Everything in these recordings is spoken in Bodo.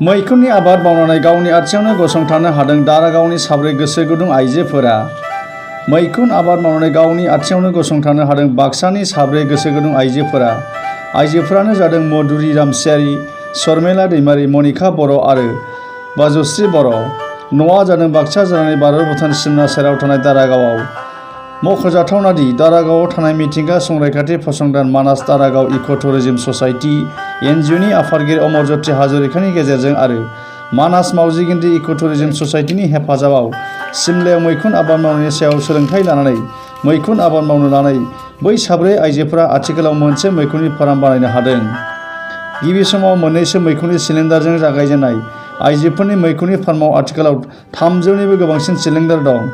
मैखुननि आबाद मावनानै गावनि आथिङावनो गसंथानो हादों दारागावनि साब्रै गोसो गुदुं आइजोफोरा। मैखुन आबाद मावनानै गावनि आथिङावनो गसंथानो हादों बाक्सानि साब्रै गोसो गुदुं आइजोफोरानो जादों मधुरि रामसियारि, शर्मिला दैमारि, मनिका बर' आरो बाजुश्री बर'। न'आ जादों बाक्सा जिल्लानि भारत-भुटान सिमना सेराव थानाय दारागावआव। मख'जाथावना दि दारागावआव थानाय मिथिंगा संरैखाथि फसंथान मानास दारागाव इक' टुरिजम ससाइटि (एनजिअ) नि आफादगिरि अमरज्योति हाजरिकानि गेजेरजों आरो मानास मावजि गेन्द्रि इक' टुरिजम ससाइटिनि हेफाजाबाव सिमलायाव मैखुन आबाद मावनायनि सायाव सोलोंथाइ लानानै मैखुन आबाद मावनो लानाय बै साब्रै आइजोफोरा आथिखालाव मोनसे मैखुननि फार्म बानायनो हादों। गिबि समाव मोननैसो मैखुननि सिलिन्डारजों जागायजेननाय आइजोफोरनि मैखुननि फार्माव आथिखालाव 300निबो गोबांसिन सिलिन्डार दं।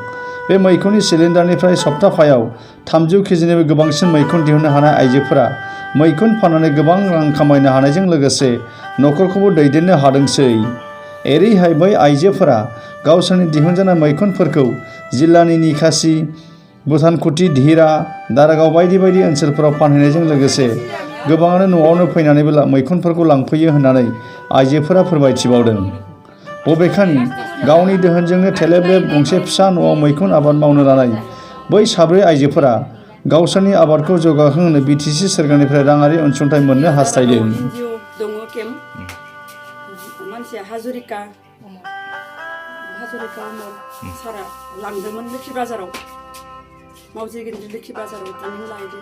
बे मैखुननि सिलिन्डारनिफ्राय सप्ताफायाव 300 केजिनिबो गोबांसिन मैखुन दिहुननो हानाय आइजोफोरा मैखुन फाननानै गोबां रां खामायनो हानायजों लोगोसे न'खरखौबो दैदेननो हादोंसै। एरैहाय बै आइजोफोरा गावसोरनि दिहुनजानाय मैखुनफोरखौ जिल्लानि निखासि, भुटानकुथि, धिरा, दारागाव बायदि बायदि ओनसोलफोराव फानहैनायजों लोगोसे गोबाङानो न'आवनो फैनानैबो मैखुनफोरखौ लांफैयो होननानै आइजोफोरा फोरमायथिबावदों। बबेखानि गावनि दोहोनजोंनो थेलेबलेब गंसे फिसा न'आव मैखुन आबाद मावनो लानाय बै साब्रै आइजोफोरा गावसोरनि आबादखौ जौगाखांहोनो बिटिसि सोरखारनिफ्राय राङारि अनसुंथाइ मोननो हास्थायदों। मानसिया हाजरिका सारा लांदोंमोन लोखि बाजाराव, मावजि गेन्द्रि लोखि बाजाराव ट्रेनिं लाहैदों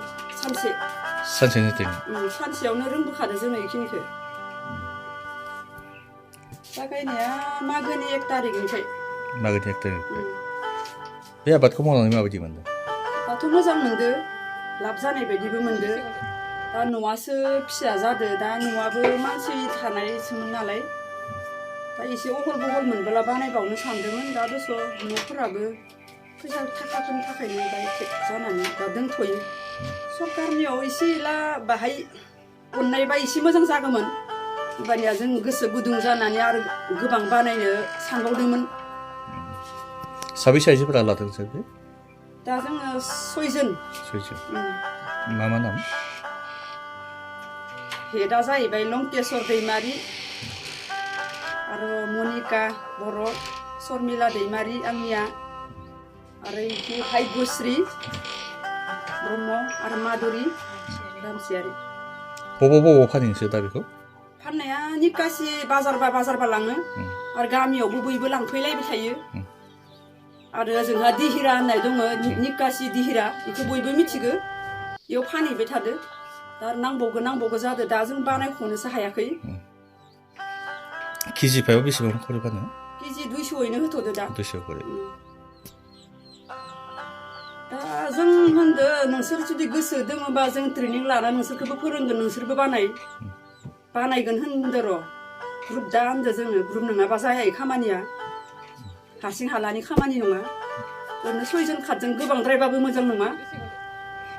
सानसेयावनो रोंबोखादों जोङो बेखिनिखौ। जागायनाया मागोनि 1 तारिखनिफ्राय। बे आबादखौ मावनानै माबायदि मोनदों? दाथ' मोजां मोनदो, लाब जानाय बायदिबो मोनदो। दा न'आसो फिसा जादो, दा न'आबो मानसि थानायसोमोन नालाय, दा एसे अहल बहल मोनबोला बानायबावनो सानदोंमोन। दा दस' न'फोराबो फैसा थाखाफोरनि थाखायनो दा एसे जानानै दा दोनथ'यो। सरकारनियाव एसे एला बाहाय अननायबा एसे मोजां जागौमोन। होमबानिया जों गोसो गुदुं जानानै आरो गोबां बानायनो सानबावदोंमोन। साबैसे आइजोफोरा लादों सार? दा जोङो 6 जन। मा नाम? हेडआ जाहैबाय लंकेश्वर दैमारि आरो मनिका बर', शर्मिला दैमारि आंनिया, आरो भाग्यश्री ब्रह्म आरो माधुरि रामसियारि। बबाव फानो नोंसोर दा बेखौ? फाननाया निकासि बाजारबा लाङो आरो गामियावबो बयबो लांफैलायबाय थायो। आरो जोंहा दिहिरा होननाय दङ, निकासि दिहिरा, बेखौ बयबो मिथिगौ। बेयाव फानहैबाय थादो। दा नांबावगौ जादो, दा जों बानायख'नोसो हायाखै। केजि फायाव बेसेबां खरि फानो? केजि 200यैनो होथ'दो दा। 200 खरि। दा जों होनदो नोंसोर जुदि गोसो दङबा जों ट्रेनिं लाना नोंसोरखौबो फोरोंगोन, नोंसोरबो बानायगोन होनदो र'। ग्रुप दा होनदो जोङो, ग्रुप नङाबा जाया खामानिया, हारसिं हालानि खामानि नङा। ओरैनो 6 जन 7 जन गोबांद्रायबाबो मोजां नङा।